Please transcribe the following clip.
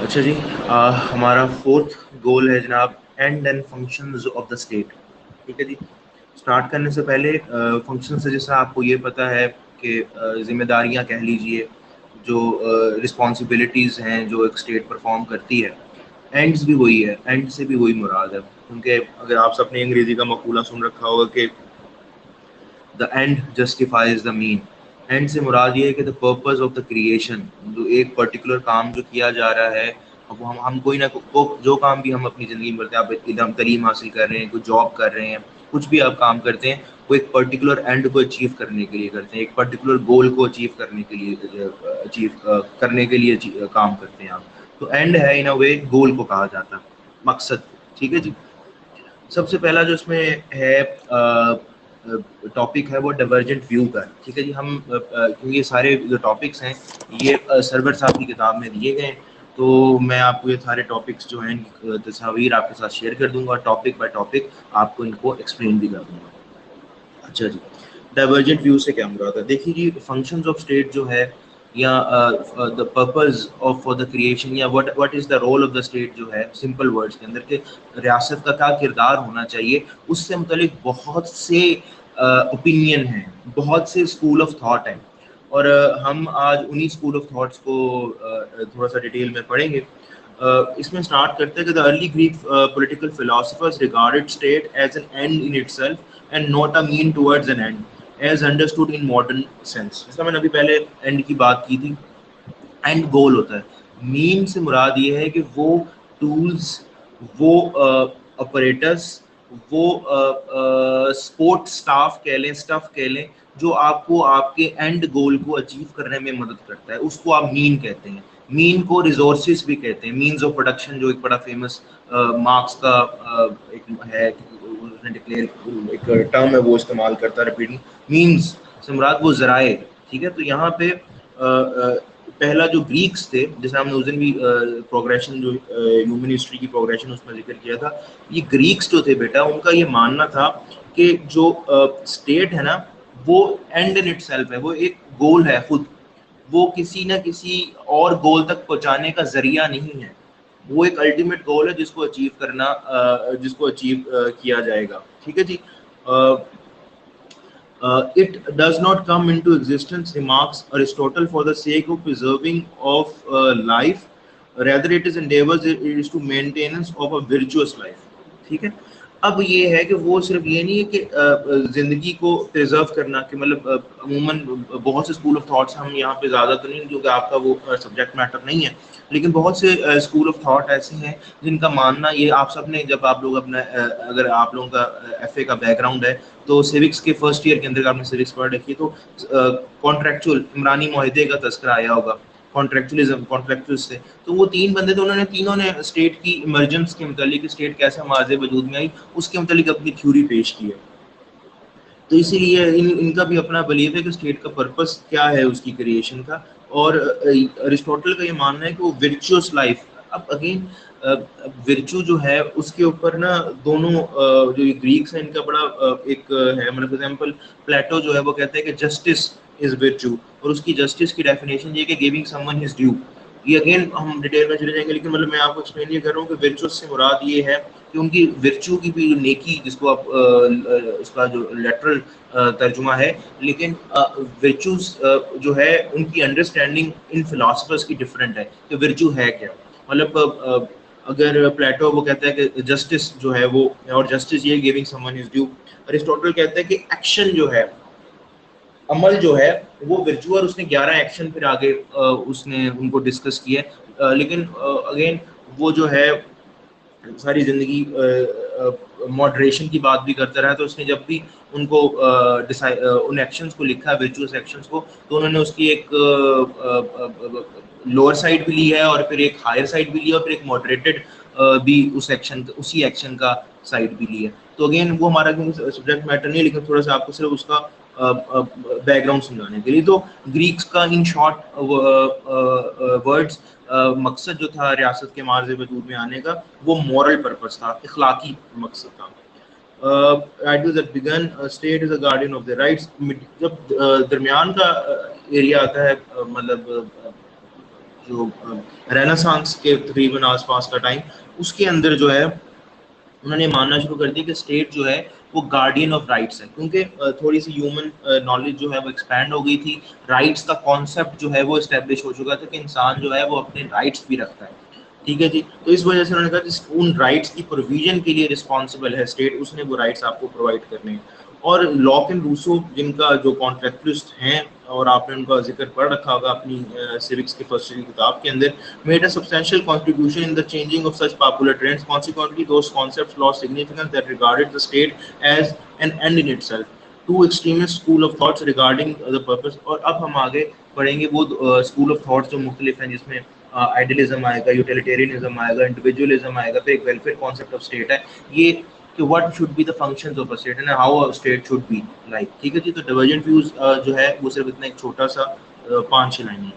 اچھا جی، ہمارا فورتھ گول ہے جناب and and functions of the state. ٹھیک ہے جی. اسٹارٹ کرنے سے پہلے فنکشن سے جیسا آپ کو یہ پتہ ہے کہ ذمہ داریاں کہہ لیجئے، جو رسپانسبلٹیز ہیں جو ایک اسٹیٹ پرفارم کرتی ہے، اینڈز بھی وہی ہے، اینڈ سے بھی وہی مراد ہے. کیونکہ اگر آپ سب نے انگریزی کا مقولہ سن رکھا ہوگا کہ the end justifies the mean. End سے مراد یہ ہے کہ the purpose of the creation, جو ایک پرٹیکولر کام جو کیا جا رہا ہے، اب ہم کوئی نہ جو کام بھی ہم اپنی زندگی میں کرتے ہیں، آپ تعلیم حاصل کر رہے ہیں، کوئی جاب کر رہے ہیں، کچھ بھی آپ کام کرتے ہیں، وہ ایک پرٹیکولر اینڈ کو اچیو کرنے کے لیے کرتے ہیں، ایک پرٹیکولر گول کو اچیو کرنے کے لیے کام کرتے ہیں آپ. تو اینڈ ہے ان اے وے گول کو کہا جاتا ہے، مقصد. ٹھیک ہے جی. سب سے پہلا جو اس میں ہے ٹاپک ہے وہ ڈائیورجنٹ ویو کا. ٹھیک ہے جی. ہم یہ سارے جو ٹاپکس ہیں یہ سرور صاحب کی کتاب میں دیے گئے ہیں، تو میں آپ کو یہ سارے ٹاپکس جو ہیں تصاویر آپ کے ساتھ شیئر کر دوں گا، ٹاپک بائی ٹاپک آپ کو ان کو ایکسپلین بھی کر دوں گا. اچھا جی. ڈائیورجنٹ ویو سے کیا مراد ہے؟ دیکھیے جی، فنکشنز آف اسٹیٹ جو ہے یا the purpose of for the creation یا what is the role of the state جو ہے، سمپل ورڈس کے اندر کہ ریاست کا کیا کردار ہونا چاہیے، اس سے متعلق بہت سے اوپینین ہیں، بہت سے اسکول آف تھاٹ ہیں. اور ہم آج انہی اسکول آف تھاٹس کو تھوڑا سا ڈیٹیل میں پڑھیں گے. اس میں اسٹارٹ کرتے ہیں کہ the early Greek political philosophers regarded state as an end in itself and not a mean towards an end as understood in modern sense. جیسا میں نے ابھی پہلے اینڈ کی بات کی تھی، اینڈ گول ہوتا ہے. مین سے مراد یہ ہے کہ وہ ٹولز، وہ آپریٹرس، وہ سپورٹ سٹاف کہہ لیں، اسٹف کہہ لیں، جو آپ کو آپ کے اینڈ گول کو اچیو کرنے میں مدد کرتا ہے، اس کو آپ مین کہتے ہیں. مین کو ریسورسز بھی کہتے ہیں، مینز آف پروڈکشن جو ایک بڑا فیمس مارکس کا ایک ہے، ایک ٹرم ہے وہ استعمال کرتا ہے ریپیٹنگ. مینز سے مراد وہ ذرائع. ٹھیک ہے. تو یہاں پہ پہلا جو گریکس تھے، جیسے ہم نے اس دن بھی پروگریشن جو ہیومن ہسٹری کی پروگریشن اس میں ذکر کیا تھا، یہ گریکس جو تھے بیٹا، ان کا یہ ماننا تھا کہ جو اسٹیٹ ہے نا وہ اینڈ ان اٹ سیلف ہے، وہ ایک گول ہے خود، وہ کسی نہ کسی اور گول تک پہنچانے کا ذریعہ نہیں ہے، وہ ایک الٹیمیٹ گول ہے جس کو اچیو کرنا، جس کو اچیو کیا جائے گا. ٹھیک ہے جی. It does not come into existence, remarks Aristotle, for the sake of preserving of life. Rather, it is endeavors it is to maintenance of a virtuous life. ٹھیک ہے. اب یہ ہے کہ وہ صرف یہ نہیں ہے کہ زندگی کو پریزرو کرنا، کہ مطلب عموماً بہت سے اسکول آف تھاٹس، ہم یہاں پہ زیادہ تو نہیں کیونکہ آپ کا وہ سبجیکٹ میٹر نہیں ہے، لیکن بہت سے اسکول آف تھاٹ ایسے ہیں جن کا ماننا یہ، آپ سب نے جب آپ لوگ اپنا اگر آپ لوگوں کا ایف اے کا بیک گراؤنڈ ہے تو سیوکس کے فرسٹ ایئر کے اندر آپ نے سیوکس پڑھ رکھی ہے، تو کانٹریکچوئل عمرانی معاہدے کا تذکرہ آیا ہوگا، کانٹریکچوئلزم، کانٹریکچوئلز سے. تو وہ تین بندے تھے، انہوں نے تینوں نے اسٹیٹ کی ایمرجنس کے متعلق، اسٹیٹ کیسے ماضی وجود میں آئی اس کے متعلق اپنی تھیوری پیش کی ہے. تو اسی لیے ان کا بھی اپنا بلیف ہے کہ اسٹیٹ کا پرپس کیا ہے اس کی کریشن کا. اور ارسطوٹل کا یہ ماننا ہے کہ وہ ورچوئس لائف. اب اگین ورچو جو ہے اس کے اوپر نا دونوں جو گریکس ہیں ان کا بڑا ایک ہے، مطلب ایگزامپل پلیٹو جو ہے وہ کہتے ہیں کہ جسٹس از ورچو، اور اس کی جسٹس کی ڈیفینیشن یہ کہ giving someone his due. یہ اگین ہم ڈیٹیل میں چلے جائیں گے، لیکن مطلب میں آپ کو ایکسپلین یہ کر رہا ہوں کہ ورچو سے مراد یہ ہے کہ ان کی ورچو کی بھی نیکی، جس کو آپ اس کا جو لیٹرل ترجمہ ہے، لیکن ورچوز جو ہے ان کی انڈرسٹینڈنگ ان فلاسفرز کی ڈفرینٹ ہے کہ ورچو ہے کیا. مطلب اگر پلیٹو وہ کہتا ہے کہ جسٹس جو ہے وہ، اور جسٹس یہ giving someone his due. Aristotle کہتا ہے کہ ایکشن جو ہے، عمل جو ہے وہ ورچو، اور اس نے 11 ایکشن پھر آگے اس نے ان کو ڈسکس کیا. لیکن اگین وہ جو ہے ساری زندگی ماڈریشن کی بات بھی کرتا رہا، تو اس نے جب بھی ان کو ان ایکشنز کو لکھا، ورچوئس ایکشنز کو، تو انہوں نے اس کی ایک لوور سائڈ بھی لی ہے، اور پھر ایک ہائر سائڈ بھی لی ہے، اور پھر ایک ماڈریٹڈ بھی اسی ایکشن کا سائڈ بھی لی ہے. تو اگین وہ ہمارا سبجیکٹ میٹر نہیں ہے، لیکن تھوڑا سا آپ کو صرف اس کا بیک گراؤنڈ سمجھانے کے لیے. تو گریکس کا ان شارٹ ورڈز مقصد جو تھا ریاست کے مارز وجود میں آنے کا، وہ مورل پرپس تھا، اخلاقی مقصد تھا. ideas that began state is a guardian of their rights. جب درمیان کا ایریا آتا ہے، مطلب جو رینیسانس کے تقریباً آس پاس کا ٹائم، اس کے اندر جو ہے انہوں نے ماننا شروع کر دیا کہ اسٹیٹ جو ہے وہ گارڈین آف رائٹس ہے، کیونکہ تھوڑی سی ہیومن نالج جو ہے وہ ایکسپینڈ ہو گئی تھی، رائٹس کا کانسیپٹ جو ہے وہ اسٹیبلش ہو چکا تھا کہ انسان جو ہے وہ اپنے رائٹس بھی رکھتا ہے. ٹھیک ہے جی. تو اس وجہ سے انہوں نے کہا کہ ان رائٹس کی پروویژن کے لیے رسپانسبل ہے اسٹیٹ، اس نے وہ رائٹس آپ کو پرووائڈ کرنے ہیں. اور لاک اینڈ روسو جن کا جو کانٹریکچوسٹ ہیں، اور آپ نے ان کا ذکر پڑھ رکھا ہوگا اپنی سیوکس کی فرسٹ کی کتاب کے اندر، made a substantial contribution in the changing of such popular trends. Consequently, those concepts lost significance that regarded the state as an end in itself. Two extremist school of thoughts regarding the purpose. اور اب ہم آگے پڑھیں گے وہ school of thoughts جو مختلف ہیں، جس میں آئیڈیلزم آئے گا، یوٹیلیٹیرینزم آئے گا، انڈیویجولزم آئے گا، پھر ایک ویلفیئر کانسیپٹ آف اسٹیٹ ہے یہ کہ what should be the functions of a state and how a state should be like. ٹھیک ہے جی. تو ڈیورجنٹ ویوز جو ہے وہ صرف اتنا ایک چھوٹا سا 5-6 لائن ہے.